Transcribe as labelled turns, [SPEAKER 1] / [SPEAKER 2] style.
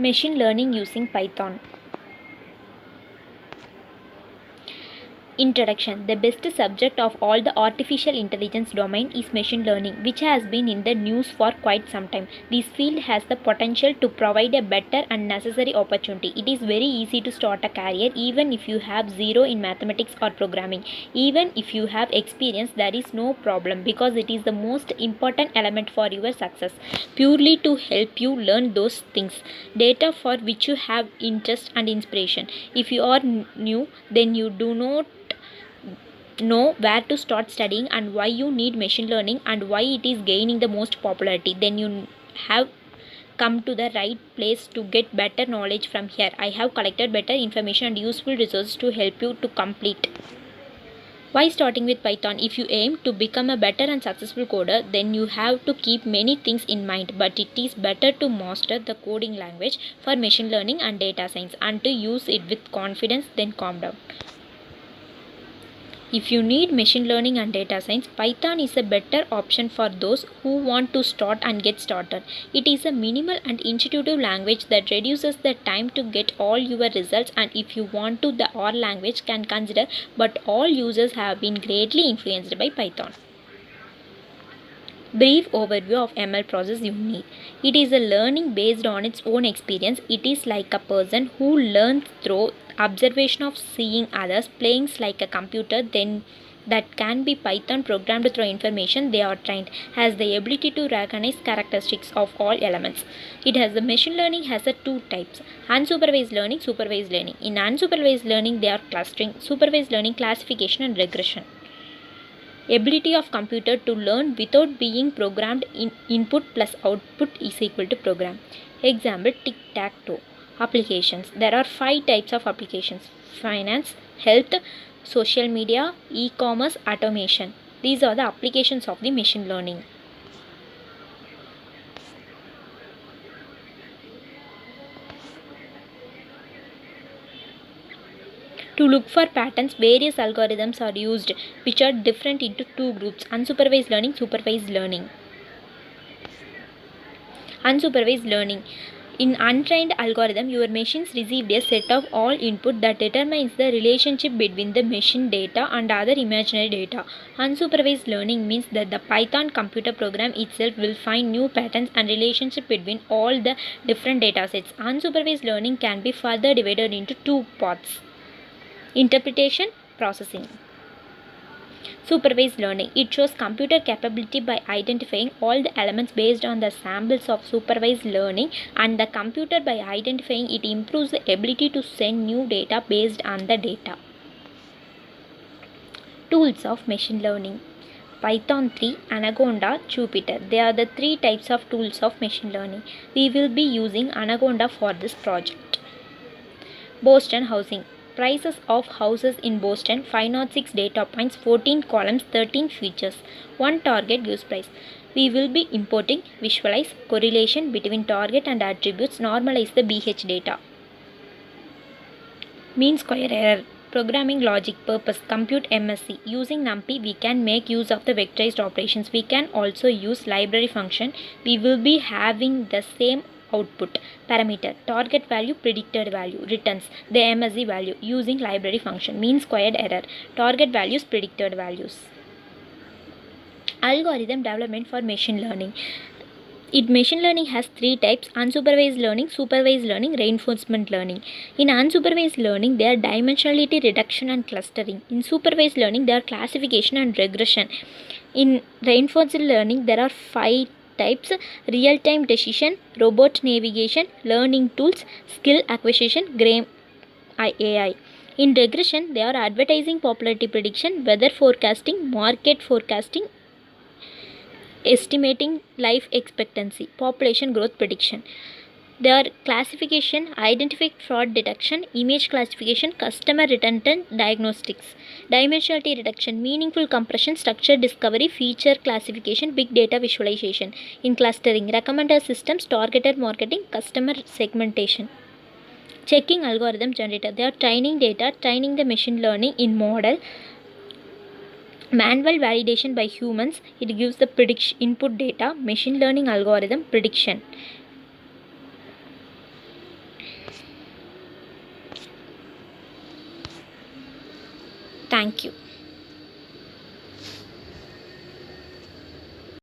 [SPEAKER 1] Machine learning using Python. Introduction. The best subject of all the artificial intelligence domain is machine learning, which has been in the news for quite some time. This field has the potential to provide a better and necessary opportunity. It is very easy to start a career even if you have zero in mathematics or programming. Even if you have experience, there is no problem because it is the most important element for your success, purely to help you learn those things, data for which you have interest and inspiration. If you are new, then you do not know where to start studying and why you need machine learning and why it is gaining the most popularity, then you have come to the right place to get better knowledge. From here I have collected better information and useful resources to help you to complete. Why starting with Python? If you aim to become a better and successful coder, then you have to keep many things in mind, but it is better to master the coding language for machine learning and data science and to use it with confidence. Then calm down. If you need machine learning and data science, Python is a better option for those who want to start and get started. It is a minimal and intuitive language that reduces the time to get all your results, and if you want to, the R language can consider, but all users have been greatly influenced by Python. Brief overview of ML process you need. It is a learning based on its own experience. It is like a person who learns through observation of seeing others, playing like a computer, then that can be Python programmed through information they are trained, has the ability to recognize characteristics of all elements. It has the machine learning has a two types: unsupervised learning, supervised learning. In unsupervised learning, they are clustering, supervised learning, classification and regression. Ability of computer to learn without being programmed. In input plus output is equal to program. Example: tic-tac-toe. Applications. There are 5 types of applications: finance, health, social media, e-commerce, automation. These are the applications of the machine learning. To look for patterns, various algorithms are used which are different into two groups: unsupervised learning, supervised learning. Unsupervised learning. In untrained algorithm, your machines received a set of all input that determines the relationship between the machine data and other imaginary data. Unsupervised learning means that the Python computer program itself will find new patterns and relationship between all the different data sets. Unsupervised learning can be further divided into two parts: interpretation, processing. Supervised learning. It shows computer capability by identifying all the elements based on the samples of supervised learning, and the computer by identifying it improves the ability to send new data based on the data. Tools of machine learning. Python 3, Anaconda, Jupyter. They are the 3 types of tools of machine learning. We will be using Anaconda for this project. Boston housing. Prices of houses in Boston: 506 data points, 14 columns, 13 features. One target gives price. We will be importing, visualize, correlation between target and attributes, normalize the BH data. Mean square error. Programming logic purpose: compute MSE. Using NumPy, we can make use of the vectorized operations. We can also use library function. We will be having the same output. Parameter: target value, predicted value. Returns the MSE value using library function. Mean squared error. Target values, predicted values. Algorithm development for machine learning. Machine learning has 3 types: unsupervised learning, supervised learning, reinforcement learning. In unsupervised learning, they are dimensionality reduction and clustering. In supervised learning, they are classification and regression. In reinforced learning, there are 5 types: real-time decision, robot navigation, learning tools, skill acquisition, GRAIM AI. In regression, they are advertising popularity prediction, weather forecasting, market forecasting, estimating life expectancy, population growth prediction. They are classification, identify fraud detection, image classification, customer retention, diagnostics. Dimensionality reduction, meaningful compression, structure discovery, feature classification, big data visualization. In clustering, recommender systems, targeted marketing, customer segmentation. Checking algorithm generator. They are training data, training the machine learning in model. Manual validation by humans. It gives the prediction input data. Machine learning algorithm prediction. Thank you.